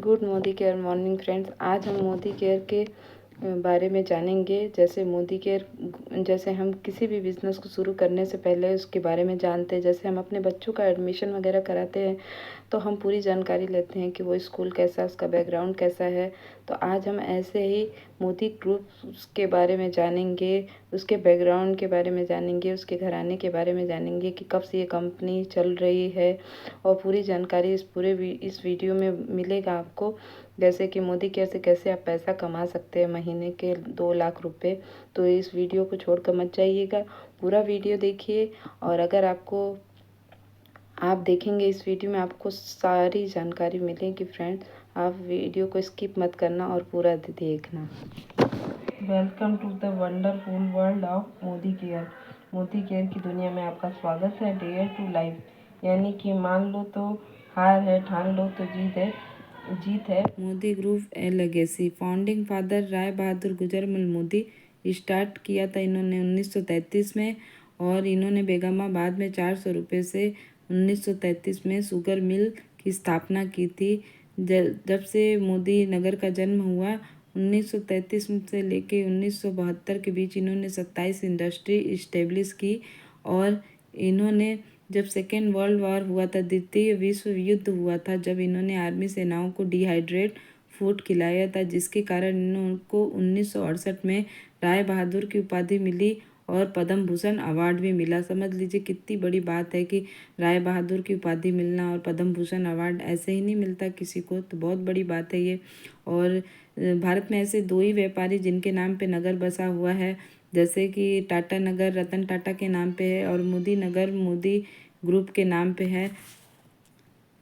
Good Modi care morning friends. आज हम Modi care के बारे में जानेंगे। जैसे मोदी केयर, जैसे हम किसी भी बिज़नेस को शुरू करने से पहले उसके बारे में जानते हैं। जैसे हम अपने बच्चों का एडमिशन वगैरह कराते हैं तो हम पूरी जानकारी लेते हैं कि वो स्कूल कैसा है, उसका बैकग्राउंड कैसा है। तो आज हम ऐसे ही मोदी ग्रुप के बारे में जानेंगे, उसके बैकग्राउंड के बारे में जानेंगे, उसके घराने के बारे में जानेंगे कि कब से ये कंपनी चल रही है। और पूरी जानकारी इस वीडियो में मिलेगा आपको। जैसे कि मोदी केयर से कैसे आप पैसा कमा सकते हैं महीने के 2 लाख रुपए। तो इस वीडियो को छोड़कर मत जाइएगा, पूरा वीडियो देखिए। और अगर आप देखेंगे इस वीडियो में आपको सारी जानकारी मिलेगी फ्रेंड्स। आप वीडियो को स्किप मत करना और पूरा देखना। Welcome to the wonderful world of Modi care. Modi care की दुनिया में आपका स्वागत है। डेयर टू लाइफ, यानी कि मान लो तो हार है, ठान लो तो जीत है। Modi group A legacy. Founding father Rai Bahadur Gujarmal Modi start किया था इन्होंने 1933 में। और इन्होंने बेगमाबाद में 400 रुपये से 1933 में शुगर मिल की स्थापना की थी। जब से मोदी नगर का जन्म हुआ 1933 से लेके 1972 के बीच इन्होंने 27 इंडस्ट्री इस्टेब्लिश की। और इन्होंने जब सेकेंड वर्ल्ड वॉर हुआ था, द्वितीय विश्व युद्ध हुआ था, जब इन्होंने आर्मी सेनाओं को डिहाइड्रेट फूड खिलाया था, जिसके कारण इनको 1968 में राय बहादुर की उपाधि मिली और पद्म भूषण अवार्ड भी मिला। समझ लीजिए कितनी बड़ी बात है कि राय बहादुर की उपाधि मिलना और पद्म भूषण अवार्ड ऐसे ही नहीं मिलता किसी को, तो बहुत बड़ी बात है ये। और भारत में ऐसे 2 ही व्यापारी जिनके नाम पे नगर बसा हुआ है, जैसे कि टाटा नगर रतन टाटा के नाम पे है और मोदी नगर मोदी ग्रुप के नाम पे है।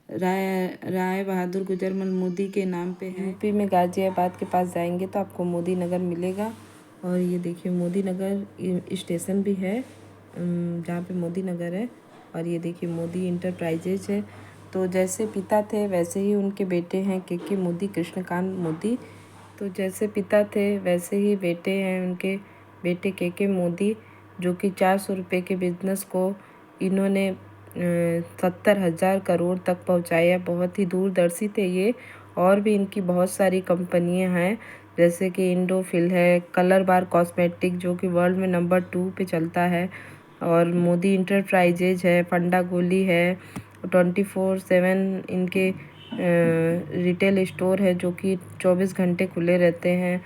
राय बहादुर गुजरमल मोदी के नाम पे है। यूपी में गाजियाबाद के पास जाएंगे तो आपको मोदी नगर मिलेगा। और ये देखिए मोदी नगर स्टेशन भी है जहाँ पे मोदी नगर है। और ये देखिए मोदी इंटरप्राइजेज है। तो जैसे पिता थे वैसे ही उनके बेटे हैं के मोदी, कृष्णकांत मोदी। तो जैसे पिता थे वैसे ही बेटे हैं उनके, बेटे के मोदी, जो कि 400 रुपये के बिजनेस को इन्होंने 70,000 करोड़ तक पहुंचाया। बहुत ही दूरदर्शी थे ये। और भी इनकी बहुत सारी कंपनियां हैं, जैसे कि इंडोफिल है, कलर बार कॉस्मेटिक जो कि वर्ल्ड में नंबर 2 पे चलता है, और मोदी इंटरप्राइजेज है, फंडा गोली है, 24/7 इनके रिटेल स्टोर है जो कि 24 घंटे खुले रहते हैं।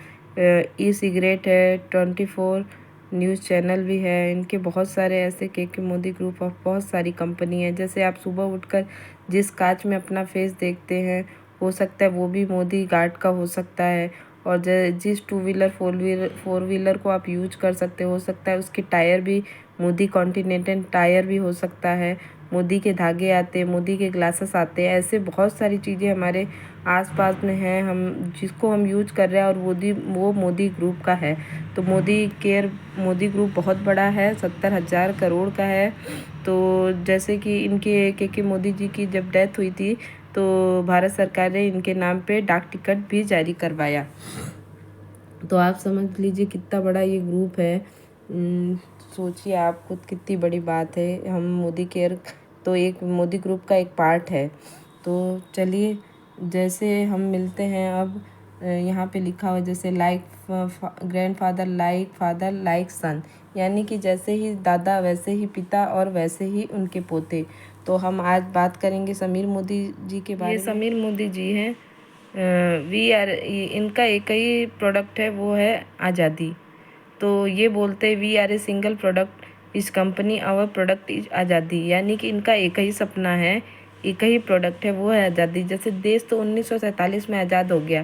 ई सिगरेट है, 24 न्यूज़ चैनल भी है। इनके बहुत सारे ऐसे के मोदी ग्रुप ऑफ बहुत सारी कंपनी है। जैसे आप सुबह उठकर जिस कांच में अपना फेस देखते हैं, हो सकता है वो भी मोदी गार्ड का हो सकता है। और जिस 2 व्हीलर 4 व्हीलर को आप यूज कर सकते हो सकता है उसके टायर भी मोदी कॉन्टिनेंटल टायर भी हो सकता है। मोदी के धागे आते हैं, मोदी के ग्लासेस आते हैं। ऐसे बहुत सारी चीज़ें हमारे आसपास में हैं हम जिसको हम यूज कर रहे हैं, और वो मोदी ग्रुप का है। तो मोदी ग्रुप बहुत बड़ा है, 70,000 करोड़ का है। तो जैसे कि इनके के मोदी जी की जब डेथ हुई थी तो भारत सरकार ने इनके नाम पे डाक टिकट भी जारी करवाया। तो आप समझ लीजिए कितना बड़ा ये ग्रुप है। सोचिए आप खुद कितनी बड़ी बात है। हम मोदी केयर तो एक मोदी ग्रुप का एक पार्ट है। तो चलिए जैसे हम मिलते हैं अब यहाँ पे लिखा हुआ जैसे like grandfather like father like son, यानी कि जैसे ही दादा वैसे ही पिता और वैसे ही उनके पोते। तो हम आज बात करेंगे समीर मोदी जी के बारे में। ये समीर मोदी जी हैं। इनका एक ही प्रोडक्ट है, वो है आज़ादी। तो ये बोलते हैं we R a single product इस कंपनी, आवर प्रोडक्ट इज आज़ादी। यानी कि इनका एक ही सपना है, एक ही प्रोडक्ट है, वो है आज़ादी। जैसे देश तो 1947 में आज़ाद हो गया,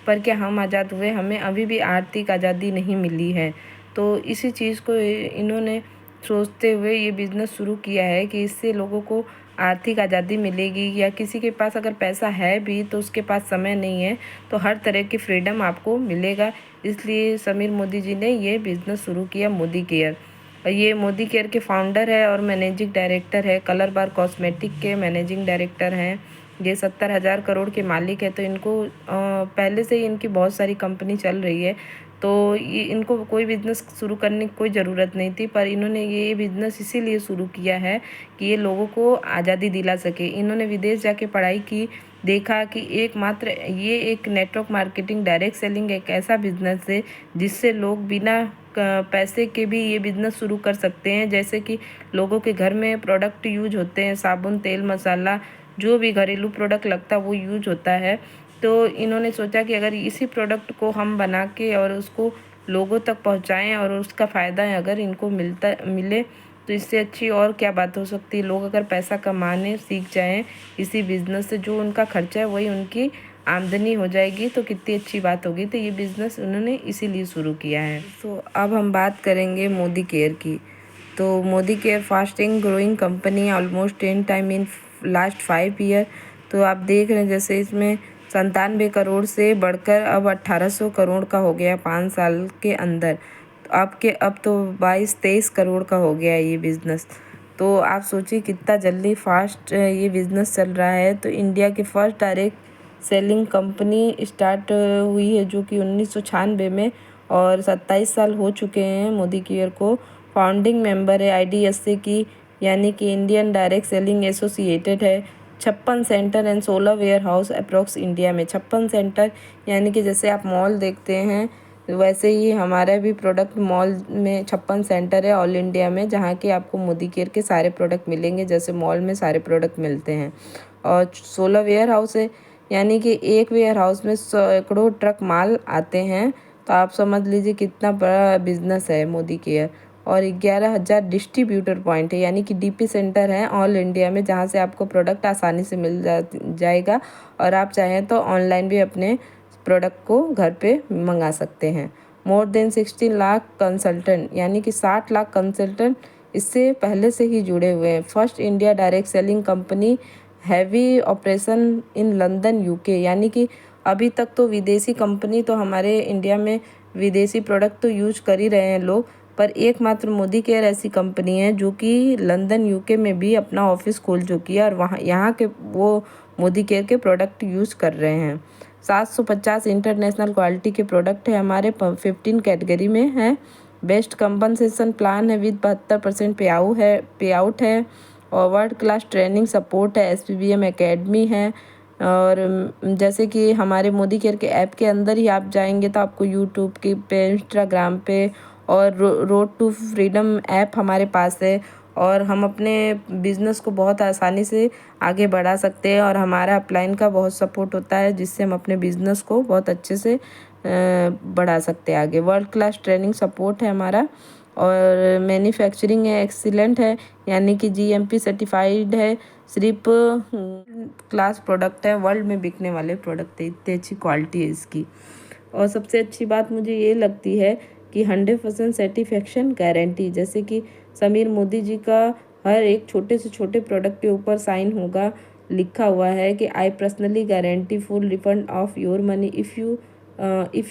पर क्या हम आज़ाद हुए? हमें अभी भी आर्थिक आज़ादी नहीं मिली है। तो इसी चीज़ को इन्होंने सोचते हुए ये बिज़नेस शुरू किया है कि इससे लोगों को आर्थिक आज़ादी मिलेगी। या किसी के पास अगर पैसा है भी तो उसके पास समय नहीं है, तो हर तरह की फ्रीडम आपको मिलेगा। इसलिए समीर मोदी जी ने ये बिज़नेस शुरू किया मोदी केयर। ये मोदी केयर के फाउंडर है और मैनेजिंग डायरेक्टर है। कलर बार कॉस्मेटिक के मैनेजिंग डायरेक्टर हैं। ये 70,000 करोड़ के मालिक है। तो इनको पहले से ही इनकी बहुत सारी कंपनी चल रही है। तो ये इनको कोई बिज़नेस शुरू करने की कोई ज़रूरत नहीं थी, पर इन्होंने ये बिज़नेस इसीलिए शुरू किया है कि ये लोगों को आज़ादी दिला सके। इन्होंने विदेश जाके पढ़ाई की, देखा कि ये एक नेटवर्क मार्केटिंग डायरेक्ट सेलिंग एक ऐसा बिज़नेस है जिससे लोग बिना पैसे के भी ये बिज़नेस शुरू कर सकते हैं। जैसे कि लोगों के घर में प्रोडक्ट यूज होते हैं, साबुन, तेल, मसाला, जो भी घरेलू प्रोडक्ट लगता है वो यूज होता है। तो इन्होंने सोचा कि अगर इसी प्रोडक्ट को हम बना के और उसको लोगों तक पहुंचाएं और उसका फ़ायदा अगर इनको मिले तो इससे अच्छी और क्या बात हो सकती है। लोग अगर पैसा कमाने सीख जाएं इसी बिज़नेस से, जो उनका खर्चा है वही उनकी आमदनी हो जाएगी, तो कितनी अच्छी बात होगी। तो ये बिज़नेस उन्होंने इसीलिए शुरू किया है। तो अब हम बात करेंगे मोदी केयर की। तो Modi care fasting growing company, almost 10 time in last 5 year. तो आप देख रहे हैं जैसे इसमें 97 करोड़ से बढ़कर अब 1800 करोड़ का हो गया 5 साल के अंदर। अब तो 22-23 करोड़ का हो गया ये बिज़नेस। तो आप सोचिए कितना जल्दी फास्ट ये बिज़नेस चल रहा है। तो इंडिया के first direct selling company start हुई है जो कि 1996 में, और 27 साल हो चुके हैं मोदी केयर को। फाउंडिंग मेंबर है IDSA की, यानी कि इंडियन डायरेक्ट सेलिंग एसोसिएटेड है। 56 centre and 16 ware house approx India में। 56 सेंटर यानी कि जैसे आप मॉल देखते हैं वैसे ही हमारा भी प्रोडक्ट मॉल में 56 सेंटर है ऑल इंडिया में, जहाँ के आपको मोदी केयर के सारे प्रोडक्ट मिलेंगे जैसे मॉल में सारे प्रोडक्ट मिलते हैं। और 16 वेयर हाउस है, यानी कि एक वेयर हाउस में सैकड़ों ट्रक माल आते हैं। तो आप समझ लीजिए कितना बड़ा बिजनेस है मोदी केयर। और 11,000 डिस्ट्रीब्यूटर पॉइंट है, यानी कि DP सेंटर हैं ऑल इंडिया में, जहाँ से आपको प्रोडक्ट आसानी से मिल जाएगा। और आप चाहें तो ऑनलाइन भी अपने प्रोडक्ट को घर पे मंगा सकते हैं। मोर देन 16 लाख कंसल्टेंट, यानी कि 60 लाख कंसल्टेंट इससे पहले से ही जुड़े हुए हैं। First India direct selling company, heavy operation in London UK, यानी कि अभी तक तो विदेशी कंपनी तो हमारे इंडिया में विदेशी प्रोडक्ट तो यूज कर ही रहे हैं लोग, पर एकमात्र मोदी केयर ऐसी कंपनी है जो कि लंदन UK में भी अपना ऑफिस खोल चुकी है और यहाँ के वो मोदी केयर के प्रोडक्ट यूज कर रहे हैं। 750 इंटरनेशनल क्वालिटी के प्रोडक्ट है हमारे, 15 कैटेगरी में है। बेस्ट कंपनसेशन प्लान है विद 72% पे आउट है। और वर्ल्ड क्लास ट्रेनिंग सपोर्ट है, SPBM एकेडमी है। और जैसे कि हमारे मोदी केयर के ऐप के अंदर ही आप जाएंगे तो आपको यूट्यूब पे, इंस्टाग्राम पे और रोड टू फ्रीडम ऐप हमारे पास है। और हम अपने बिज़नेस को बहुत आसानी से आगे बढ़ा सकते हैं और हमारा अपलाइन का बहुत सपोर्ट होता है, जिससे हम अपने बिज़नेस को बहुत अच्छे से बढ़ा सकते हैं आगे। वर्ल्ड क्लास ट्रेनिंग सपोर्ट है हमारा। और मैन्युफैक्चरिंग है एक्सीलेंट है, यानी कि GMP सर्टिफाइड है। सिर्फ क्लास प्रोडक्ट है, वर्ल्ड में बिकने वाले प्रोडक्ट है, इतनी अच्छी क्वालिटी है इसकी। और सबसे अच्छी बात मुझे ये लगती है कि 100% सेटिस्फेक्शन गारंटी, जैसे कि समीर मोदी जी का हर एक छोटे से छोटे प्रोडक्ट के ऊपर साइन होगा, लिखा हुआ है कि I personally guarantee full refund of your money if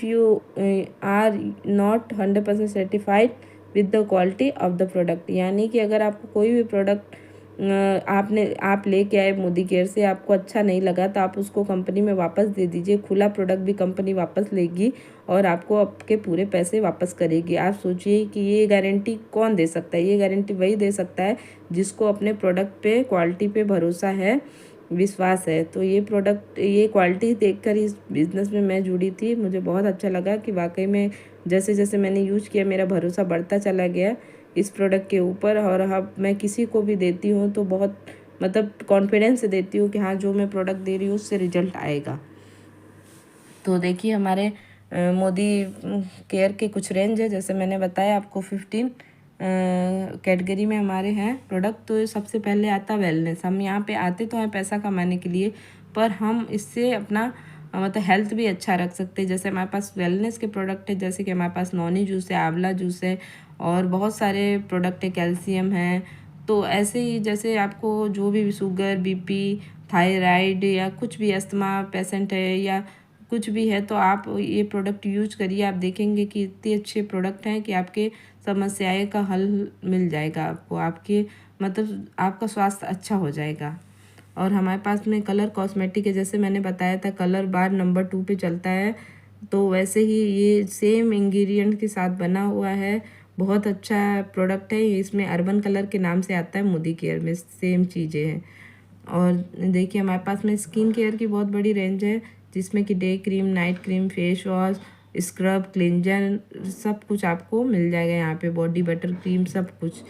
you are not 100% satisfied with the quality of the product. यानी कि अगर आपको कोई भी प्रोडक्ट आप लेके आए मोदी केयर से, आपको अच्छा नहीं लगा तो आप उसको कंपनी में वापस दे दीजिए। खुला प्रोडक्ट भी कंपनी वापस लेगी और आपको आपके पूरे पैसे वापस करेगी। आप सोचिए कि ये गारंटी कौन दे सकता है? ये गारंटी वही दे सकता है जिसको अपने प्रोडक्ट पे, क्वालिटी पे भरोसा है, विश्वास है। तो ये क्वालिटी देखकर इस बिज़नेस में मैं जुड़ी थी। मुझे बहुत अच्छा लगा कि वाकई में जैसे जैसे मैंने यूज़ किया मेरा भरोसा बढ़ता चला गया इस प्रोडक्ट के ऊपर। और अब मैं किसी को भी देती हूँ तो बहुत मतलब कॉन्फिडेंस से देती हूँ कि हाँ, जो मैं प्रोडक्ट दे रही हूँ उससे रिजल्ट आएगा। तो देखिए हमारे मोदी केयर के कुछ रेंज है, जैसे मैंने बताया आपको 15 कैटेगरी में हमारे हैं प्रोडक्ट। तो सबसे पहले आता वेलनेस। हम यहाँ पे आते तो हैं पैसा कमाने के लिए, पर हम इससे अपना मतलब हेल्थ भी अच्छा रख सकते हैं। जैसे हमारे पास वेलनेस के प्रोडक्ट है, जैसे कि हमारे पास नॉनी जूस है, आंवला जूस है और बहुत सारे प्रोडक्ट है, कैल्शियम है। तो ऐसे ही जैसे आपको जो भी शुगर, BP, थायराइड या कुछ भी अस्थमा पेशेंट है या कुछ भी है तो आप ये प्रोडक्ट यूज करिए। आप देखेंगे कि इतने अच्छे प्रोडक्ट हैं कि आपके समस्याएं का हल मिल जाएगा आपको, आपके मतलब आपका स्वास्थ्य अच्छा हो जाएगा। और हमारे पास में कलर कॉस्मेटिक है, जैसे मैंने बताया था कलर बार नंबर 2 पे चलता है। तो वैसे ही ये सेम इंग्रेडिएंट के साथ बना हुआ है। बहुत अच्छा प्रोडक्ट है। इसमें अर्बन कलर के नाम से आता है मोदी केयर में, सेम चीज़ें हैं। और देखिए हमारे पास में स्किन केयर की बहुत बड़ी रेंज है, जिसमें कि day cream, night cream, face wash, scrub, cleanser, सब कुछ आपको मिल जाएगा यहाँ पे, बॉडी बटर क्रीम, सब कुछ।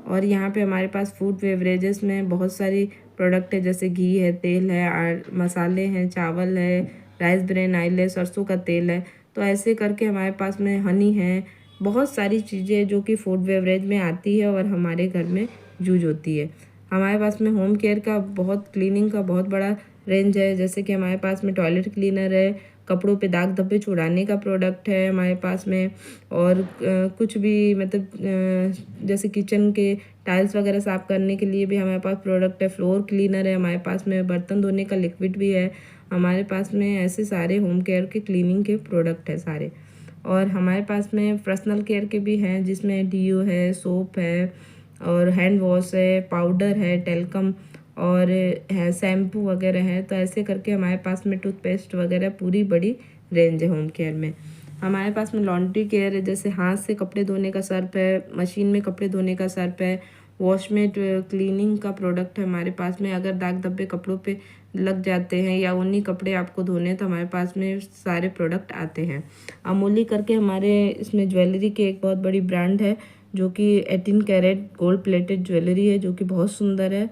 और यहाँ पे हमारे पास फूड बेवरेजेस में बहुत सारी प्रोडक्ट है, जैसे घी है, तेल है, मसाले हैं, चावल है, राइस ब्रेन ऑयल है, सरसों का तेल है। तो ऐसे करके हमारे पास में हनी है, बहुत सारी चीज़ें जो कि फूड बेवरेज में आती है और हमारे घर में यूज होती है। हमारे पास में होम केयर का बहुत, क्लीनिंग का बहुत बड़ा रेंज है, जैसे कि हमारे पास में टॉयलेट क्लीनर है, कपड़ों पे दाग धब्बे छुड़ाने का प्रोडक्ट है हमारे पास में। और कुछ भी मतलब जैसे किचन के टाइल्स वगैरह साफ़ करने के लिए भी हमारे पास प्रोडक्ट है। फ्लोर क्लीनर है हमारे पास में, बर्तन धोने का लिक्विड भी है हमारे पास में। ऐसे सारे होम केयर के क्लीनिंग के प्रोडक्ट है सारे। और हमारे पास में पर्सनल केयर के भी हैं, जिसमें डीओ है, सोप है, और हैंड वॉश है, पाउडर है, टेल्कम, और है शैम्पू वगैरह है। तो ऐसे करके हमारे पास में टूथपेस्ट वगैरह पूरी बड़ी रेंज है होम केयर में। हमारे पास में लॉन्ड्री केयर है, जैसे हाथ से कपड़े धोने का सर्फ है, मशीन में कपड़े धोने का सर्फ है, वॉशमेट क्लीनिंग का प्रोडक्ट है हमारे पास में। अगर दाग धब्बे कपड़ों पे लग जाते हैं या उन्हीं कपड़े आपको धोने, तो हमारे पास में सारे प्रोडक्ट आते हैं। अमूली करके हमारे इसमें ज्वेलरी की एक बहुत बड़ी ब्रांड है, जो कि 18 कैरेट गोल्ड प्लेटेड ज्वेलरी है, जो कि बहुत सुंदर है।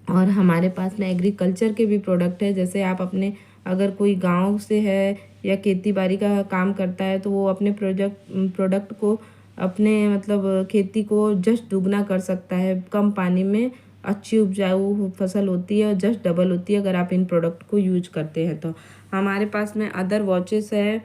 और हमारे पास में एग्रीकल्चर के भी प्रोडक्ट है, जैसे आप अपने, अगर कोई गांव से है या खेती बाड़ी का काम करता है, तो वो अपने प्रोडक्ट को, अपने मतलब खेती को जस्ट दुगना कर सकता है। कम पानी में अच्छी उपजाऊ फसल होती है और जस्ट डबल होती है अगर आप इन प्रोडक्ट को यूज करते हैं तो। हमारे पास में अदर वॉचेस है,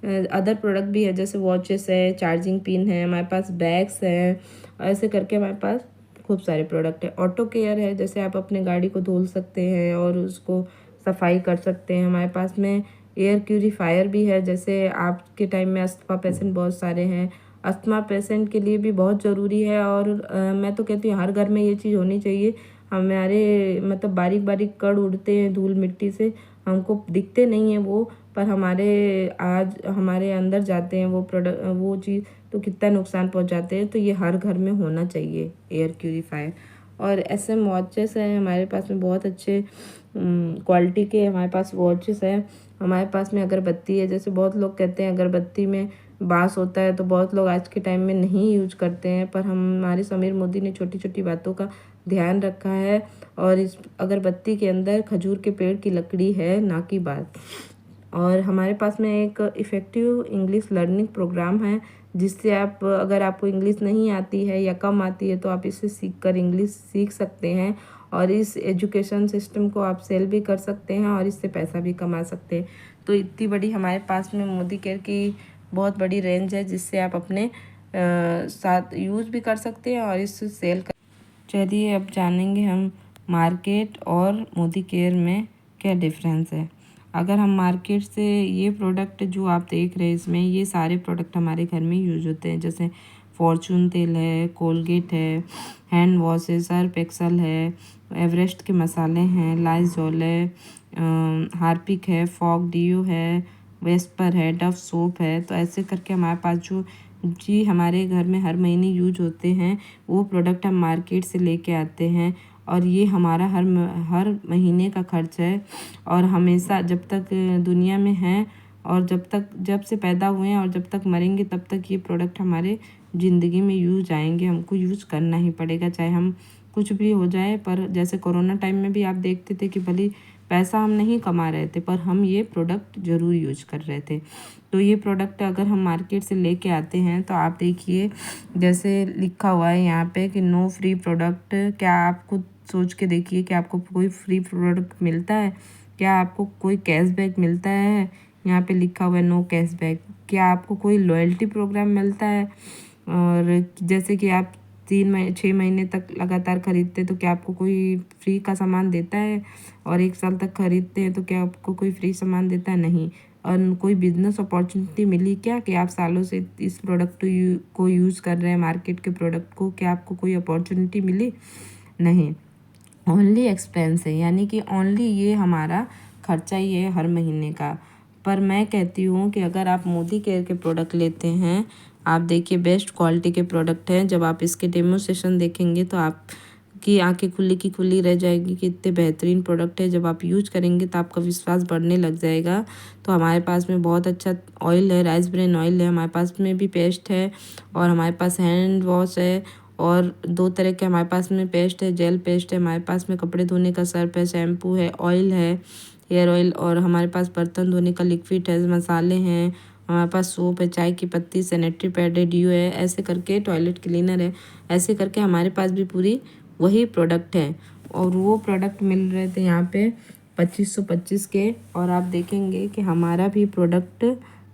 अदर प्रोडक्ट भी है, जैसे वॉचेस है, चार्जिंग पिन है, हमारे पास बैग्स है। ऐसे करके हमारे पास खूब सारे प्रोडक्ट है। ऑटो केयर है, जैसे आप अपने गाड़ी को धुल सकते हैं और उसको सफाई कर सकते हैं। हमारे पास में एयर प्यूरीफायर भी है, जैसे आपके टाइम में अस्थमा पेशेंट बहुत सारे हैं, अस्थमा पेशेंट के लिए भी बहुत ज़रूरी है। और मैं तो कहती हूँ हर घर में ये चीज़ होनी चाहिए। हमारे मतलब बारीक बारीक कण उड़ते हैं धूल मिट्टी से, हमको दिखते नहीं हैं वो, पर हमारे अंदर जाते हैं वो प्रोडक्ट, वो चीज़, तो कितना नुकसान पहुंचाते हैं। तो ये हर घर में होना चाहिए एयर प्यूरीफायर। और SM वॉचेस हैं हमारे पास में, बहुत अच्छे क्वालिटी के हमारे पास वॉचेस हैं। हमारे पास में अगरबत्ती है, जैसे बहुत लोग कहते हैं अगरबत्ती में बांस होता है, तो बहुत लोग आज के टाइम में नहीं यूज करते हैं, पर हमारे समीर मोदी ने छोटी छोटी बातों का ध्यान रखा है। और इस अगरबत्ती के अंदर खजूर के पेड़ की लकड़ी है, ना कि बात। और हमारे पास में एक इफ़ेक्टिव इंग्लिश लर्निंग प्रोग्राम है, जिससे आप, अगर आपको इंग्लिश नहीं आती है या कम आती है, तो आप इसे सीख कर इंग्लिश सीख सकते हैं। और इस एजुकेशन सिस्टम को आप सेल भी कर सकते हैं और इससे पैसा भी कमा सकते हैं। तो इतनी बड़ी हमारे पास में मोदी केयर की बहुत बड़ी रेंज है, जिससे आप अपने साथ यूज़ भी कर सकते हैं और इससे सेल कर। चलिए अब जानेंगे हम मार्केट और मोदी केयर में क्या डिफरेंस है। अगर हम मार्केट से, ये प्रोडक्ट जो आप देख रहे हैं इसमें, ये सारे प्रोडक्ट हमारे घर में यूज होते हैं, जैसे फॉर्चून तेल है, कोलगेट है, हैंड वॉश है, सर्फ एक्सल है, एवरेस्ट के मसाले हैं, लाइजॉल है, हार्पिक है, फॉग डीओ है, वेस्पर है, डव सोप है। तो ऐसे करके हमारे पास जो जी हमारे घर में हर महीने यूज होते हैं, वो प्रोडक्ट हम मार्केट से लेके आते हैं। और ये हमारा हर महीने का खर्च है। और हमेशा जब तक दुनिया में हैं, और जब से पैदा हुए हैं और जब तक मरेंगे, तब तक ये प्रोडक्ट हमारे ज़िंदगी में यूज आएंगे, हमको यूज करना ही पड़ेगा, चाहे हम कुछ भी हो जाए। पर जैसे कोरोना टाइम में भी आप देखते थे कि भले पैसा हम नहीं कमा रहे थे, पर हम ये प्रोडक्ट ज़रूर यूज कर रहे थे। तो ये प्रोडक्ट अगर हम मार्केट से लेके आते हैं, तो आप देखिए जैसे लिखा हुआ है यहाँ पे कि नो फ्री प्रोडक्ट। क्या आप खुद सोच के देखिए कि आपको कोई फ्री प्रोडक्ट मिलता है? क्या आपको कोई कैशबैक मिलता है? यहाँ पे लिखा हुआ है नो कैशबैक। क्या आपको कोई लॉयल्टी प्रोग्राम मिलता है? और जैसे कि आप 6 महीने तक लगातार खरीदते, तो क्या आपको कोई फ्री का सामान देता है? और 1 साल तक खरीदते हैं तो क्या आपको कोई फ्री सामान देता है? नहीं। और कोई बिजनेस अपॉर्चुनिटी मिली क्या कि आप सालों से इस प्रोडक्ट को यूज़ कर रहे हैं, मार्केट के प्रोडक्ट को? क्या आपको कोई अपॉर्चुनिटी मिली? नहीं। ओनली एक्सपेंस है, यानी कि ओनली ये हमारा खर्चा ही है हर महीने का। पर मैं कहती हूँ कि अगर आप मोदी केयर के प्रोडक्ट लेते हैं, आप देखिए बेस्ट क्वालिटी के प्रोडक्ट हैं। जब आप इसके डेमोस्ट्रेशन देखेंगे तो आपकी आंखें खुली की खुली रह जाएगी कि इतने बेहतरीन प्रोडक्ट है। जब आप यूज करेंगे तो आपका विश्वास बढ़ने लग जाएगा। तो हमारे पास में बहुत अच्छा ऑयल है, राइस ब्रेन ऑयल है, हमारे पास में भी पेस्ट है, और हमारे पास हैंड वॉश है, और 2 तरह के हमारे पास में पेस्ट है, जेल पेस्ट है, हमारे पास में कपड़े धोने का सर्फ है, शैम्पू है, ऑयल है, हेयर ऑयल, और हमारे पास बर्तन धोने का लिक्विड है, मसाले हैं, हमारे पास सोप है, चाय की पत्ती, सैनिटरी पैड है, डीओ है, ऐसे करके टॉयलेट क्लीनर है, ऐसे करके हमारे पास भी पूरी वही प्रोडक्ट है। और वो प्रोडक्ट मिल रहे थे यहाँ पे 2525 के, और आप देखेंगे कि हमारा भी प्रोडक्ट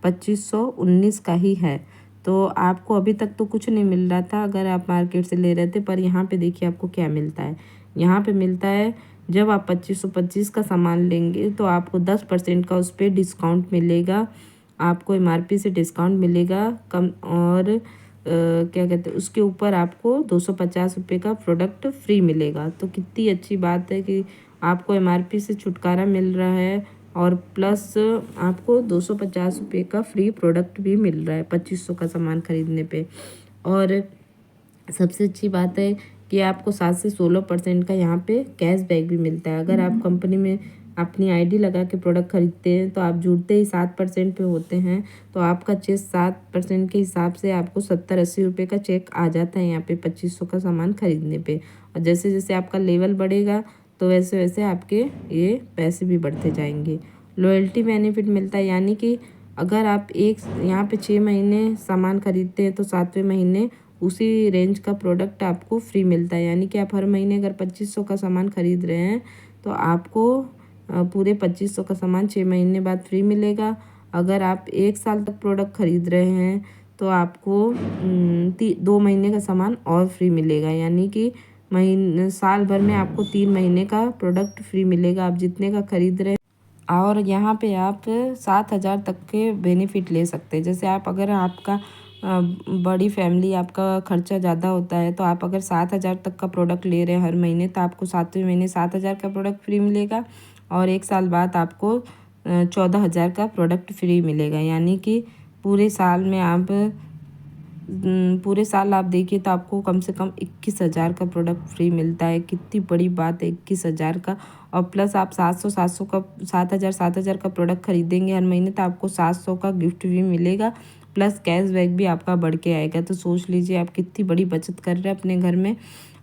2519 का ही है। तो आपको अभी तक तो कुछ नहीं मिल रहा था अगर आप मार्केट से ले रहे थे, पर यहाँ पे देखिए आपको क्या मिलता है। यहाँ पे मिलता है, जब आप 2525 का सामान लेंगे तो आपको 10% का उस पर डिस्काउंट मिलेगा, आपको एमआरपी से डिस्काउंट मिलेगा कम, और क्या कहते हैं, उसके ऊपर आपको 250 रुपये का प्रोडक्ट फ्री मिलेगा। तो कितनी अच्छी बात है कि आपको एमआरपी से छुटकारा मिल रहा है, और प्लस आपको 250 रुपये का फ्री प्रोडक्ट भी मिल रहा है 2500 का सामान खरीदने पे। और सबसे अच्छी बात है कि आपको 7 से 16% का यहाँ पे कैशबैक भी मिलता है। अगर आप कंपनी में अपनी आईडी लगा के प्रोडक्ट खरीदते हैं तो आप जुड़ते ही 7% पे होते हैं, तो आपका चेक 7% के हिसाब से आपको 70-80 रुपये का चेक आ जाता है यहाँ पे 2500 का सामान खरीदने पे। और जैसे जैसे आपका लेवल बढ़ेगा तो वैसे वैसे आपके ये पैसे भी बढ़ते जाएंगे। लॉयल्टी बेनिफिट मिलता है, यानी कि अगर आप एक यहाँ पे 6 महीने सामान खरीदते हैं तो 7वें महीने उसी रेंज का प्रोडक्ट आपको फ्री मिलता है। यानी कि आप हर महीने अगर 2500 का सामान खरीद रहे हैं तो आपको पूरे 2500 का सामान 6 महीने बाद फ्री मिलेगा। अगर आप 1 साल तक प्रोडक्ट खरीद रहे हैं तो आपको 2 महीने का सामान और फ्री मिलेगा। यानी कि साल भर में आपको 3 महीने का प्रोडक्ट फ्री मिलेगा, आप जितने का खरीद रहे हैं। और यहाँ पे आप 7,000 तक के बेनिफिट ले सकते हैं। जैसे आप अगर आपका बड़ी फैमिली, आपका खर्चा ज़्यादा होता है, तो आप अगर 7,000 तक का प्रोडक्ट ले रहे हैं हर महीने, तो आपको 7वें महीने 7,000 का प्रोडक्ट फ्री मिलेगा, और 1 साल बाद आपको 14,000 का प्रोडक्ट फ्री मिलेगा। यानी कि पूरे साल आप देखिए तो आपको कम से कम 21,000 का प्रोडक्ट फ्री मिलता है। कितनी बड़ी बात है 21,000 का। और प्लस आप 700 का 7,000 का प्रोडक्ट खरीदेंगे हर महीने तो आपको 700 का गिफ्ट भी मिलेगा, प्लस कैशबैक भी आपका बढ़ के आएगा। तो सोच लीजिए आप कितनी बड़ी बचत कर रहे हैं अपने घर में।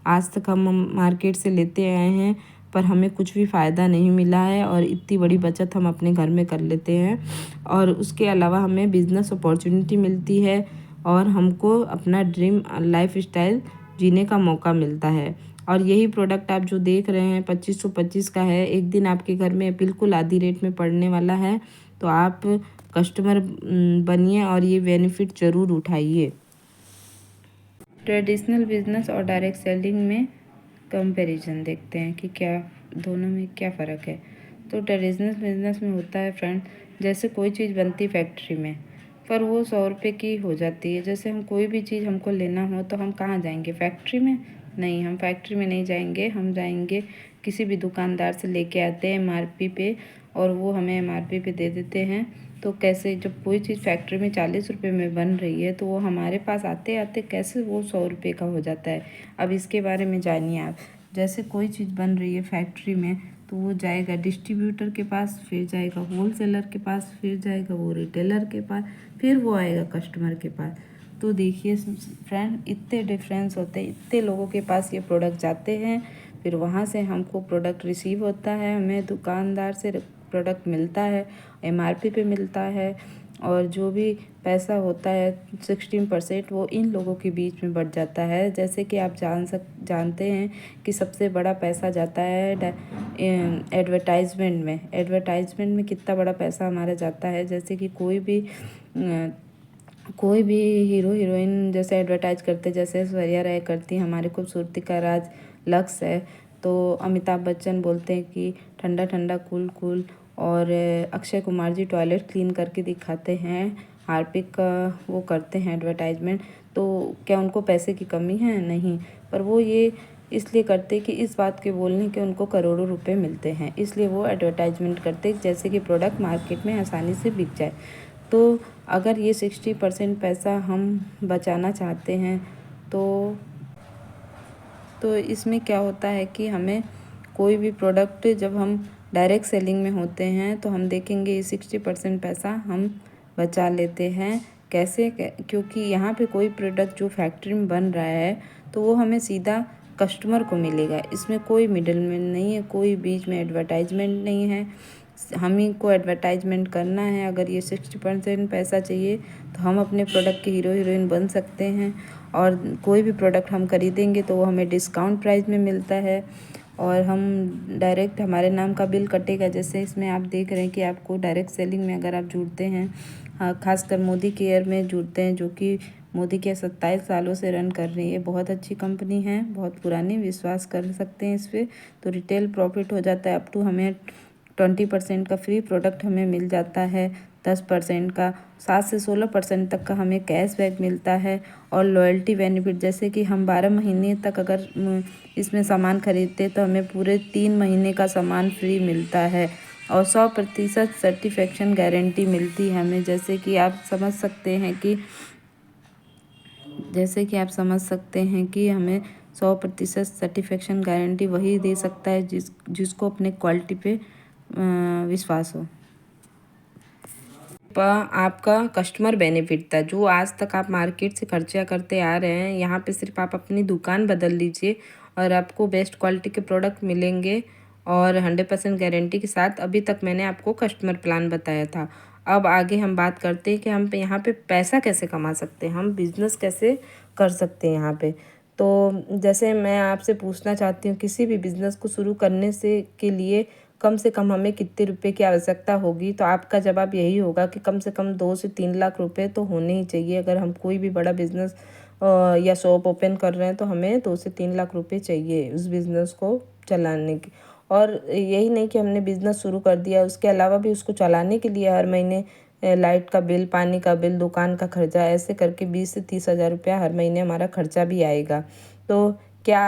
आज तक हम मार्केट से लेते आए हैं पर हमें कुछ भी फ़ायदा नहीं मिला है, और इतनी बड़ी बचत हम अपने घर में कर लेते हैं। और उसके अलावा हमें बिज़नेस अपॉर्चुनिटी मिलती है, और हमको अपना ड्रीम लाइफ स्टाइल जीने का मौका मिलता है। और यही प्रोडक्ट आप जो देख रहे हैं 2525 का है, एक दिन आपके घर में बिल्कुल आधी रेट में पड़ने वाला है। तो आप कस्टमर बनिए और ये बेनिफिट ज़रूर उठाइए। ट्रेडिशनल बिजनेस और डायरेक्ट सेलिंग में कंपैरिजन देखते हैं कि क्या दोनों में क्या फ़र्क है। तो ट्रेडिशनल बिजनेस में होता है फ्रेंड, जैसे कोई चीज़ बनती फैक्ट्री में पर वो 100 रुपये की हो जाती है। जैसे हम कोई भी चीज़ हमको लेना हो तो हम कहाँ जाएंगे, फैक्ट्री में? नहीं, हम फैक्ट्री में नहीं जाएंगे, हम जाएंगे किसी भी दुकानदार से लेके आते हैं एमआरपी पे, और वो हमें एमआरपी पे दे देते हैं। तो कैसे, जब कोई चीज़ फैक्ट्री में 40 रुपये में बन रही है तो वो हमारे पास आते आते कैसे वो 100 रुपये का हो जाता है। अब इसके बारे में जानिए आप। जैसे कोई चीज़ बन रही है फैक्ट्री में तो वो जाएगा डिस्ट्रीब्यूटर के पास, फिर जाएगा होलसेलर के पास, फिर जाएगा वो रिटेलर के पास, फिर वो आएगा कस्टमर के पास। तो देखिए फ्रेंड, इतने डिफरेंस होते हैं, इतने लोगों के पास ये प्रोडक्ट जाते हैं, फिर वहाँ से हमको प्रोडक्ट रिसीव होता है, हमें दुकानदार से प्रोडक्ट मिलता है, एमआरपी पे मिलता है, और जो भी पैसा होता है 16% वो इन लोगों के बीच में बढ़ जाता है। जैसे कि आप जानते हैं कि सबसे बड़ा पैसा जाता है एडवर्टाइजमेंट में कितना बड़ा पैसा हमारा जाता है। जैसे कि कोई भी हीरो हीरोइन जैसे एडवर्टाइज करते, जैसे ऐश्वर्या राय करती, हमारी खूबसूरती का राज लक्स है, तो अमिताभ बच्चन बोलते हैं कि ठंडा ठंडा कूल कूल, और अक्षय कुमार जी टॉयलेट क्लीन करके दिखाते हैं, हार्पिक का वो करते हैं एडवर्टाइजमेंट। तो क्या उनको पैसे की कमी है? नहीं, पर वो ये इसलिए करते कि इस बात के बोलने के उनको करोड़ों रुपए मिलते हैं, इसलिए वो एडवर्टाइजमेंट करते जैसे कि प्रोडक्ट मार्केट में आसानी से बिक जाए। तो अगर ये 60% पैसा हम बचाना चाहते हैं तो इसमें क्या होता है कि हमें कोई भी प्रोडक्ट जब हम डायरेक्ट सेलिंग में होते हैं तो हम देखेंगे ये 60% पैसा हम बचा लेते हैं। कैसे? क्योंकि यहाँ पे कोई प्रोडक्ट जो फैक्ट्री में बन रहा है तो वो हमें सीधा कस्टमर को मिलेगा, इसमें कोई मिडलमैन नहीं है, कोई बीच में एडवर्टाइजमेंट नहीं है। हम ही को एडवर्टाइजमेंट करना है। अगर ये 60% पैसा चाहिए तो हम अपने प्रोडक्ट के हीरो हीरोइन बन सकते हैं और कोई भी प्रोडक्ट हम खरीदेंगे तो वो हमें डिस्काउंट प्राइस में मिलता है और हम डायरेक्ट हमारे नाम का बिल कटेगा। जैसे इसमें आप देख रहे हैं कि आपको डायरेक्ट सेलिंग में अगर आप जुड़ते हैं, खासकर मोदी केयर में जुड़ते हैं, जो कि मोदी केयर 27 सालों से रन कर रही है, बहुत अच्छी कंपनी है, बहुत पुरानी, विश्वास कर सकते हैं इस पर। तो रिटेल प्रॉफिट हो जाता है अप टू हमें 20% का फ्री प्रोडक्ट हमें मिल जाता है, 10% का, 7 से 16% तक का हमें कैशबैक मिलता है और लॉयल्टी बेनिफिट जैसे कि हम 12 महीने तक अगर इसमें सामान खरीदते तो हमें पूरे 3 महीने का सामान फ्री मिलता है और 100% सर्टिफिकेशन गारंटी मिलती है हमें। जैसे कि आप समझ सकते हैं कि हमें 100% सर्टिफिकेशन गारंटी वही दे सकता है जिसको अपने क्वालिटी पे विश्वास हो। आपका कस्टमर बेनिफिट था जो आज तक आप मार्केट से खर्चा करते आ रहे हैं, यहाँ पे सिर्फ आप अपनी दुकान बदल लीजिए और आपको बेस्ट क्वालिटी के प्रोडक्ट मिलेंगे और 100% गारंटी के साथ। अभी तक मैंने आपको कस्टमर प्लान बताया था। अब आगे हम बात करते हैं कि हम यहाँ पे पैसा कैसे कमा सकते हैं, हम बिजनेस कैसे कर सकते हैं यहाँ पे। तो जैसे मैं आपसे पूछना चाहती हूँ, किसी भी बिजनेस को शुरू करने से कम से कम हमें कितने रुपए की आवश्यकता होगी? तो आपका जवाब यही होगा कि कम से कम 2 से 3 लाख रुपए तो होने ही चाहिए। अगर हम कोई भी बड़ा बिजनेस या शॉप ओपन कर रहे हैं तो हमें 2 से 3 लाख रुपए चाहिए उस बिज़नेस को चलाने की। और यही नहीं कि हमने बिज़नेस शुरू कर दिया, उसके अलावा भी उसको चलाने के लिए हर महीने लाइट का बिल, पानी का बिल, दुकान का खर्चा, ऐसे करके 20 से 30 हज़ार रुपया हर महीने हमारा खर्चा भी आएगा। तो क्या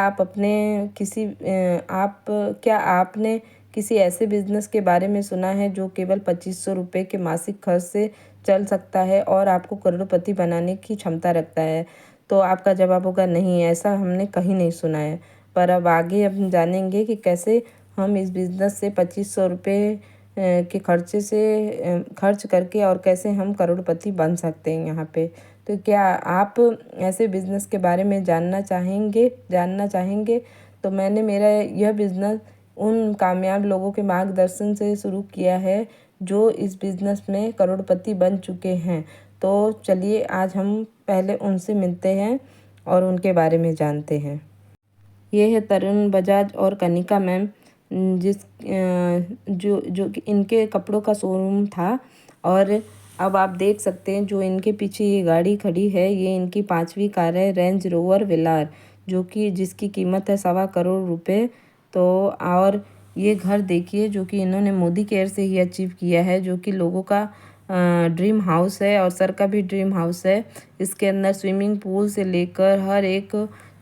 आपने किसी ऐसे बिजनेस के बारे में सुना है जो केवल 2500 रुपये के मासिक खर्च से चल सकता है और आपको करोड़पति बनाने की क्षमता रखता है? तो आपका जवाब होगा नहीं, ऐसा हमने कहीं नहीं सुना है। पर अब आगे हम जानेंगे कि कैसे हम इस बिज़नेस से 2500 रुपये के खर्च करके और कैसे हम करोड़पति बन सकते हैं यहाँ पे। तो क्या आप ऐसे बिज़नेस के बारे में जानना चाहेंगे? तो मैंने मेरा यह बिज़नेस उन कामयाब लोगों के मार्गदर्शन से शुरू किया है जो इस बिज़नेस में करोड़पति बन चुके हैं। तो चलिए आज हम पहले उनसे मिलते हैं और उनके बारे में जानते हैं। ये है तरुण बजाज और कनिका मैम, जो कि इनके कपड़ों का शोरूम था। और अब आप देख सकते हैं जो इनके पीछे ये गाड़ी खड़ी है, ये इनकी 5वीं कार है, रेंज रोवर वेलार, जिसकी कीमत है 1.25 करोड़ रुपए। तो और ये घर देखिए जो कि इन्होंने मोदी केयर से ही अचीव किया है, जो कि लोगों का ड्रीम हाउस है और सर का भी ड्रीम हाउस है। इसके अंदर स्विमिंग पूल से लेकर हर एक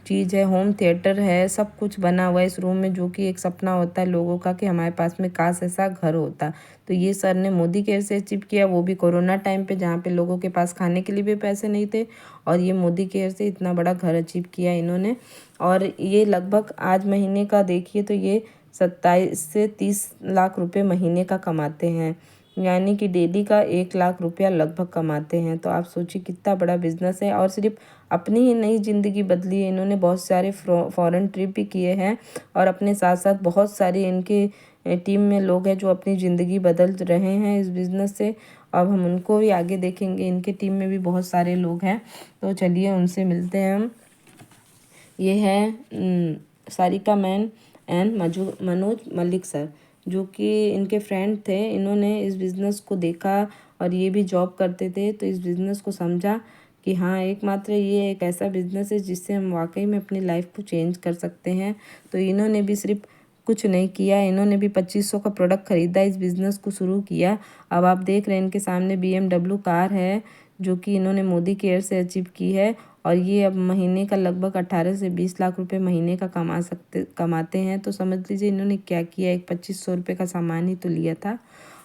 चीज़ है, होम थिएटर है, सब कुछ बना हुआ है इस रूम में, जो कि एक सपना होता है लोगों का कि हमारे पास में काश ऐसा घर होता। तो ये सर ने मोदी केयर से अचीव किया, वो भी कोरोना टाइम पे जहाँ पे लोगों के पास खाने के लिए भी पैसे नहीं थे, और ये मोदी केयर से इतना बड़ा घर अचीव किया इन्होंने। और ये लगभग आज महीने का देखिए तो ये 27 से 30 लाख रुपए महीने का कमाते हैं, यानी कि डेली का 1 लाख रुपया लगभग कमाते हैं। तो आप सोचिए कितना बड़ा बिजनेस है। और सिर्फ अपनी ही नई ज़िंदगी बदली है, इन्होंने बहुत सारे फॉरेन ट्रिप भी किए हैं और अपने साथ साथ बहुत सारे इनके टीम में लोग हैं जो अपनी ज़िंदगी बदल रहे हैं इस बिज़नेस से। अब हम उनको भी आगे देखेंगे, इनके टीम में भी बहुत सारे लोग हैं। तो चलिए उनसे मिलते हैं हम। ये है Sarika man and Manoj Malik sir, जो कि इनके फ्रेंड थे। इन्होंने इस बिज़नेस को देखा और ये भी जॉब करते थे, तो इस बिज़नेस को समझा कि हाँ एकमात्र ये एक ऐसा बिज़नेस है जिससे हम वाकई में अपनी लाइफ को चेंज कर सकते हैं। तो इन्होंने भी सिर्फ कुछ नहीं किया, इन्होंने भी 2500 का प्रोडक्ट ख़रीदा, इस बिज़नेस को शुरू किया। अब आप देख रहे हैं इनके सामने BMW कार है जो कि इन्होंने मोदी केयर से अचीव की है। और ये अब महीने का लगभग 18 से 20 लाख रुपए महीने का कमाते हैं। तो समझ लीजिए इन्होंने क्या किया, एक 2500 रुपये का सामान ही तो लिया था।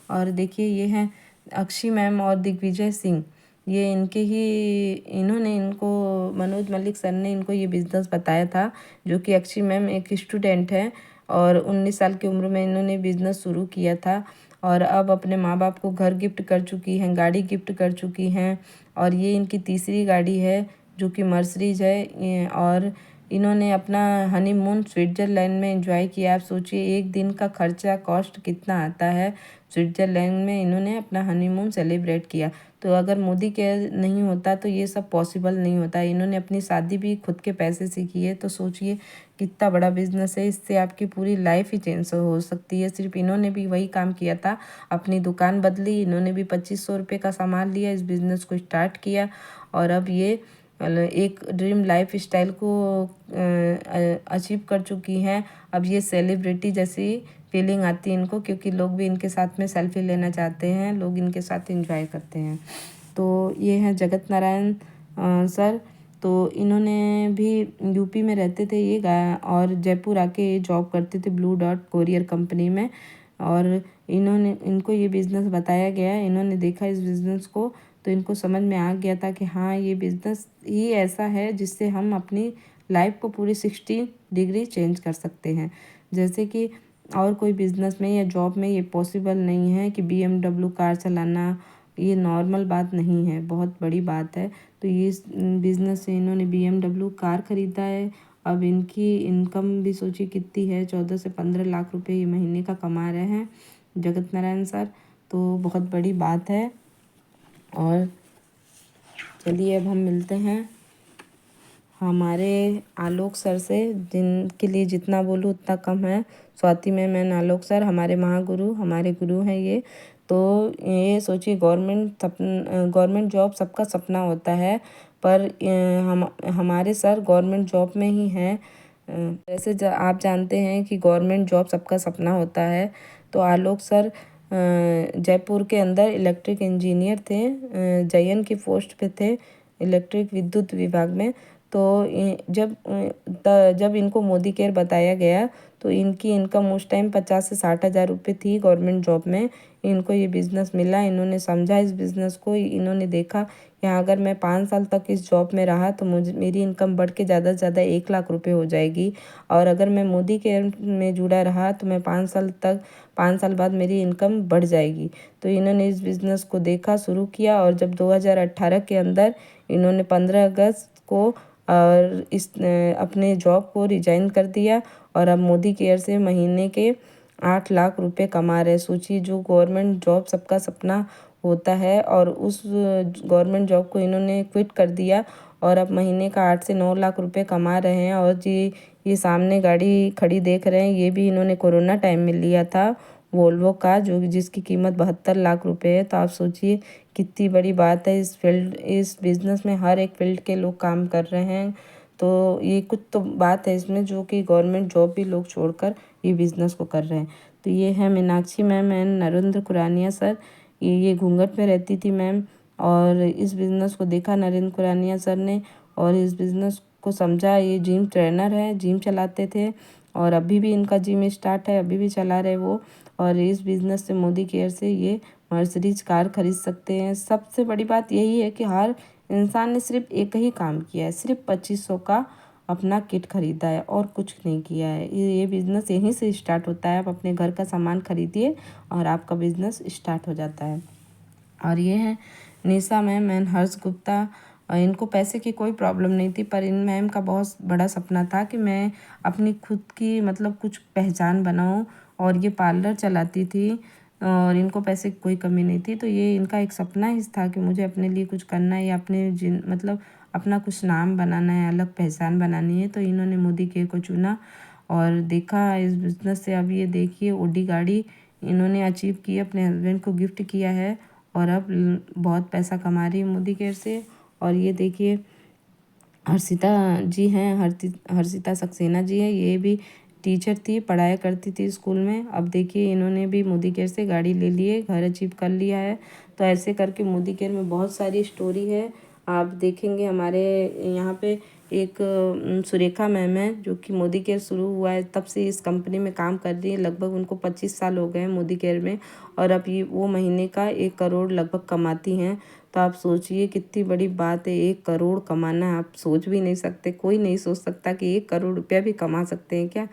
और देखिए ये हैं अक्षी मैम और दिग्विजय सिंह, ये इन्होंने इनको मनोज मलिक सर ने इनको ये बिज़नेस बताया था। जो कि अक्षी मैम एक स्टूडेंट है और 19 साल की उम्र में इन्होंने बिज़नेस शुरू किया था और अब अपने माँ बाप को घर गिफ्ट कर चुकी हैं, गाड़ी गिफ्ट कर चुकी हैं। और ये इनकी तीसरी गाड़ी है जो कि मर्सिडीज है। और इन्होंने अपना हनीमून स्विट्ज़रलैंड में एंजॉय किया। आप सोचिए एक दिन का खर्चा कॉस्ट कितना आता है। स्विट्ज़रलैंड में इन्होंने अपना हनीमून सेलिब्रेट किया। तो अगर मोदी केयर नहीं होता तो ये सब पॉसिबल नहीं होता। इन्होंने अपनी शादी भी खुद के पैसे से की है। तो सोचिए कितना बड़ा बिजनेस है, इससे आपकी पूरी लाइफ ही चेंज हो सकती है। सिर्फ इन्होंने भी वही काम किया था, अपनी दुकान बदली, इन्होंने भी 2500 रुपये का सामान लिया, इस बिज़नेस को स्टार्ट किया और अब ये एक ड्रीम लाइफ स्टाइल को अचीव कर चुकी हैं। अब ये सेलिब्रिटी जैसी फीलिंग आती है इनको, क्योंकि लोग भी इनके साथ में सेल्फी लेना चाहते हैं, लोग इनके साथ एंजॉय करते हैं। तो ये हैं जगत नारायण सर। तो इन्होंने भी यूपी में रहते थे ये और जयपुर आके ये जॉब करते थे ब्लू डॉट कोरियर कंपनी में। और इनको ये बिज़नेस बताया गया, इन्होंने देखा इस बिज़नेस को तो इनको समझ में आ गया था कि हाँ ये बिज़नेस ही ऐसा है जिससे हम अपनी लाइफ को पूरी 60 डिग्री चेंज कर सकते हैं। जैसे कि और कोई बिज़नेस में या जॉब में ये पॉसिबल नहीं है कि BMW कार चलाना, ये नॉर्मल बात नहीं है, बहुत बड़ी बात है। तो ये बिज़नेस से इन्होंने BMW कार ख़रीदा है। अब इनकी इनकम भी सोचिए कितनी है, 14 से 15 लाख रुपए ये महीने का कमा रहे हैं जगत नारायण सर। तो बहुत बड़ी बात है। और चलिए अब हम मिलते हैं हमारे आलोक सर से, जिनके लिए जितना बोलूँ उतना कम है। Swati ma'am and Alok sir हमारे महागुरु, हमारे गुरु हैं ये। तो ये सोचिए गवर्नमेंट जॉब सबका सपना होता है, पर हमारे सर गवर्नमेंट जॉब में ही हैं। वैसे आप जानते हैं कि गवर्नमेंट जॉब सबका सपना होता है। तो आलोक सर जयपुर के अंदर इलेक्ट्रिक इंजीनियर थे, जयन की पोस्ट पे थे इलेक्ट्रिक विद्युत विभाग में। तो जब इनको मोदी केयर बताया गया तो इनकी इनकम उस टाइम 50 से 60 हज़ार रुपये थी गवर्नमेंट जॉब में। इनको ये बिज़नेस मिला, इन्होंने समझा इस बिज़नेस को, इन्होंने देखा यहाँ अगर मैं 5 साल तक इस जॉब में रहा तो मेरी इनकम बढ़ के ज़्यादा से ज़्यादा 1 लाख रुपये हो जाएगी। और अगर मैं मोदी केयर में जुड़ा रहा तो मैं 5 साल बाद मेरी इनकम बढ़ जाएगी। तो इन्होंने इस बिज़नेस को देखा, शुरू किया और जब 2018 के अंदर इन्होंने 15 अगस्त को और अपने जॉब को रिजाइन कर दिया और अब मोदी केयर से महीने के 8 लाख रुपए कमा रहे। सोचिए जो गवर्नमेंट जॉब सबका सपना होता है और उस गवर्नमेंट जॉब को इन्होंने क्विट कर दिया और अब महीने का 8 से 9 लाख रुपए कमा रहे हैं। और जी ये सामने गाड़ी खड़ी देख रहे हैं, ये भी इन्होंने कोरोना टाइम में लिया था वोल्वो का, जिसकी कीमत 72 लाख रुपए है। तो आप सोचिए कितनी बड़ी बात है। इस बिज़नेस में हर एक फील्ड के लोग काम कर रहे हैं। तो ये कुछ तो बात है इसमें जो कि गवर्नमेंट जॉब भी लोग छोड़कर ये बिज़नेस को कर रहे हैं। तो ये है Meenakshi ma'am and Narendra Kurania sir. ये घूंघट में रहती थी मैम और इस बिज़नेस को देखा नरेंद्र कुरानिया सर ने और इस बिज़नेस को समझा। ये जिम ट्रेनर है, जिम चलाते थे और अभी भी इनका जिम स्टार्ट है, अभी भी चला रहे वो। और इस बिज़नेस से मोदी केयर से ये मर्सिडीज कार खरीद सकते हैं। सबसे बड़ी बात यही है कि हर इंसान ने सिर्फ एक ही काम किया है, सिर्फ 2500 का अपना किट खरीदा है और कुछ नहीं किया है। ये बिज़नेस यहीं से स्टार्ट होता है। आप अपने घर का सामान खरीदिए और आपका बिज़नेस स्टार्ट हो जाता है। और ये हैं निशा मैम एंड हर्ष गुप्ता। इनको पैसे की कोई प्रॉब्लम नहीं थी, पर इन मैम का बहुत बड़ा सपना था कि मैं अपनी खुद की मतलब कुछ पहचान बनाऊं। और ये पार्लर चलाती थी और इनको पैसे की कोई कमी नहीं थी। तो ये इनका एक सपना ही था कि मुझे अपने लिए कुछ करना है या मतलब अपना कुछ नाम बनाना है, अलग पहचान बनानी है। तो इन्होंने मोदी केयर को चुना और देखा इस बिज़नेस से। अब ये देखिए ऑडी गाड़ी इन्होंने अचीव की, अपने हस्बैंड को गिफ्ट किया है और अब बहुत पैसा कमा रही है मोदी केयर से। और ये देखिए हर्षिता जी हैं, हर्षिता सक्सेना जी है, ये भी टीचर थी, पढ़ाया करती थी स्कूल में। अब देखिए इन्होंने भी मोदी केयर से गाड़ी ले ली है, घर अचीव कर लिया है। तो ऐसे करके मोदी केयर में बहुत सारी स्टोरी है। आप देखेंगे हमारे यहाँ पे एक सुरेखा मैम है जो कि मोदी केयर शुरू हुआ है तब से इस कंपनी में काम कर रही है। लगभग उनको 25 साल हो गए हैं मोदी केयर में, और अब ये वो महीने का 1 करोड़ लगभग कमाती हैं। तो आप सोचिए कितनी बड़ी बात है, 1 करोड़ कमाना। आप सोच भी नहीं सकते, कोई नहीं सोच सकता कि 1 करोड़ रुपया भी कमा सकते हैं क्या,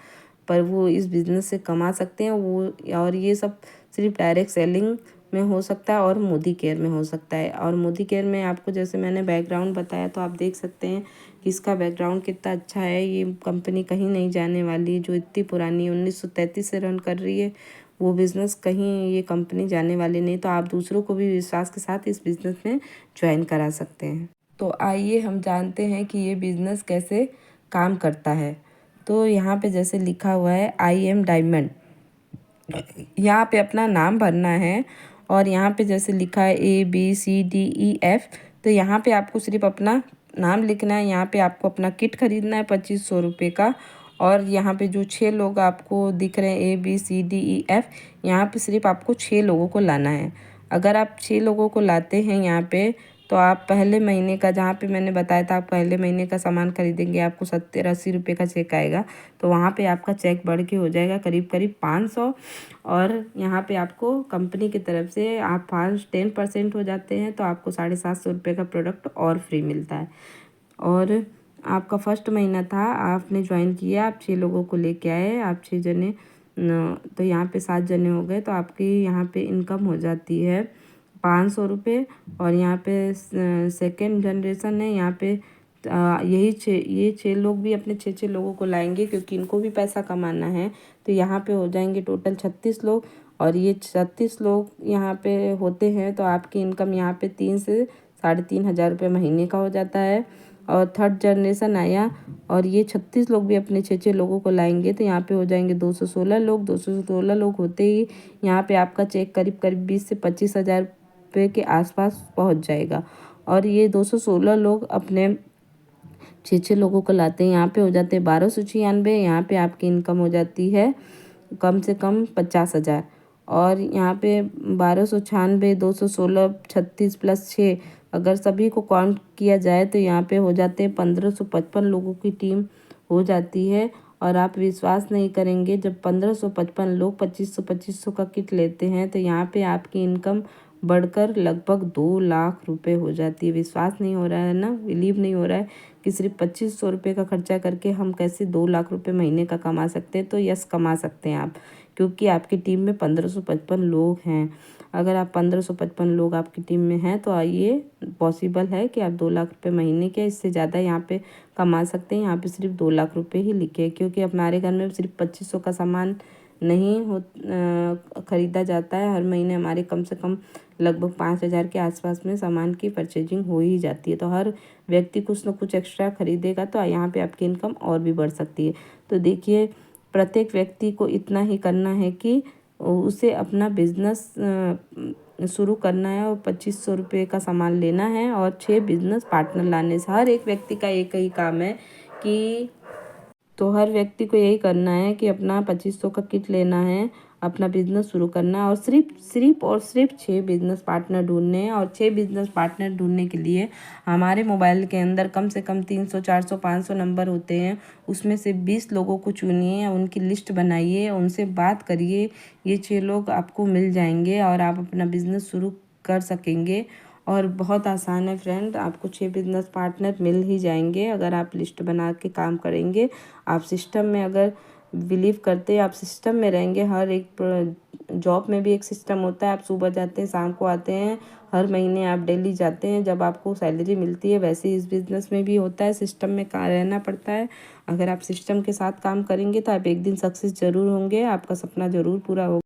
पर वो इस बिज़नेस से कमा सकते हैं वो। और ये सब सिर्फ डायरेक्ट सेलिंग में हो सकता है और मोदी केयर में हो सकता है। और मोदी केयर में आपको जैसे मैंने बैकग्राउंड बताया तो आप देख सकते हैं कि इसका बैकग्राउंड कितना अच्छा है। ये कंपनी कहीं नहीं जाने वाली, जो इतनी पुरानी 1933 से रन कर रही है, वो बिज़नेस कहीं ये कंपनी जाने वाली नहीं। तो आप दूसरों को भी विश्वास के साथ इस बिज़नेस में ज्वाइन करा सकते हैं। तो आइए हम जानते हैं कि ये बिज़नेस कैसे काम करता है। तो यहाँ पे जैसे लिखा हुआ है आई एम डायमंड, यहाँ पे अपना नाम भरना है। और यहाँ पे जैसे लिखा है ABCDEF, तो यहाँ पे आपको सिर्फ अपना नाम लिखना है। यहाँ पे आपको अपना किट खरीदना है 2500 रुपये का। और यहाँ पे जो 6 लोग आपको दिख रहे हैं ABCDEF, यहाँ पे सिर्फ आपको 6 लोगों को लाना है। अगर आप 6 लोगों को लाते हैं यहाँ पे, तो आप पहले महीने का, जहाँ पे मैंने बताया था आप पहले महीने का सामान खरीदेंगे आपको 70-80 रुपये का चेक आएगा। तो वहाँ पे आपका चेक बढ़ के हो जाएगा करीब करीब 500। और यहाँ पे आपको कंपनी की तरफ से आप 10% हो जाते हैं तो आपको 750 रुपये का प्रोडक्ट और फ्री मिलता है। और आपका फर्स्ट महीना था, आपने ज्वाइन किया, आप 6 लोगों को लेके आए, आप 6 जने, तो यहाँ पे 7 जने हो गए। तो आपकी यहाँ पे इनकम हो जाती है 500 रुपये। और यहाँ पे सेकेंड जनरेशन है, यहाँ पे ये 6 लोग भी अपने 6 लोगों को लाएंगे क्योंकि इनको भी पैसा कमाना है। तो यहाँ पे हो जाएंगे टोटल 36 लोग। और ये 36 लोग यहाँ पे होते हैं तो आपकी इनकम यहाँ पे 3 से 3,500 रुपये महीने का हो जाता है। और थर्ड जनरेशन आया और ये 36 लोग भी अपने 6 लोगों को लाएंगे तो यहाँ पे हो जाएंगे 216 लोग। 216 लोग होते ही यहाँ पे आपका चेक करीब करीब 20 से 25,000 रुपये के आसपास पहुँच जाएगा। और ये 216 लोग अपने 6 लोगों को लाते हैं, यहाँ पे हो जाते हैं 1296। यहाँ पे आपकी इनकम हो जाती है कम से कम 50,000। और यहाँ पे 1296, 216, 36 प्लस 6, अगर सभी को काउंट किया जाए तो यहाँ पे हो जाते हैं 1555 लोगों की टीम हो जाती है। और आप विश्वास नहीं करेंगे, जब 1555 लोग 2500 का किट लेते हैं तो यहाँ पे आपकी इनकम बढ़कर लगभग 2 लाख रुपए हो जाती है। विश्वास नहीं हो रहा है ना, बिलीव नहीं हो रहा है कि सिर्फ 2500 रुपये का खर्चा करके हम कैसे 2 लाख रुपए महीने का कमा सकते हैं। तो यस, कमा सकते हैं आप, क्योंकि आपकी टीम में 1555 लोग हैं। अगर आप 1555 लोग आपकी टीम में हैं तो ये पॉसिबल है कि आप 2 लाख रुपए महीने के, इससे ज़्यादा यहाँ पे कमा सकते हैं। यहाँ पे सिर्फ 2 लाख रुपए ही लिखे हैं, क्योंकि हमारे घर में सिर्फ 2500 का सामान नहीं खरीदा जाता है। हर महीने हमारे कम से कम लगभग 5,000 के आसपास में सामान की परचेजिंग हो ही जाती है। तो हर व्यक्ति कुछ ना कुछ एक्स्ट्रा खरीदेगा तो यहाँ पे आपकी इनकम और भी बढ़ सकती है। तो देखिए, प्रत्येक व्यक्ति को इतना ही करना है कि उसे अपना बिजनेस शुरू करना है और 2500 रुपये का सामान लेना है और 6 बिजनेस पार्टनर लाने से। हर एक व्यक्ति का एक ही काम है कि, तो हर व्यक्ति को यही करना है कि अपना 2500 का किट लेना है, अपना बिजनेस शुरू करना है और सिर्फ 6 बिजनेस पार्टनर ढूंढने हैं। और 6 बिजनेस पार्टनर ढूंढने के लिए हमारे मोबाइल के अंदर कम से कम 300, 400, 500 नंबर होते हैं। उसमें से 20 लोगों को चुनिए या उनकी लिस्ट बनाइए, उनसे बात करिए। ये 6 लोग आपको मिल जाएंगे और आप अपना बिजनेस शुरू कर सकेंगे। और बहुत आसान है फ्रेंड, आपको 6 बिजनेस पार्टनर मिल ही जाएंगे अगर आप लिस्ट बना के काम करेंगे। आप सिस्टम में अगर बिलीव करते हैं, आप सिस्टम में रहेंगे। हर एक जॉब में भी एक सिस्टम होता है, आप सुबह जाते हैं शाम को आते हैं, हर महीने आप डेली जाते हैं, जब आपको सैलरी मिलती है। वैसे इस बिज़नेस में भी होता है, सिस्टम में रहना पड़ता है। अगर आप सिस्टम के साथ काम करेंगे तो आप एक दिन सक्सेस ज़रूर होंगे, आपका सपना ज़रूर पूरा होगा।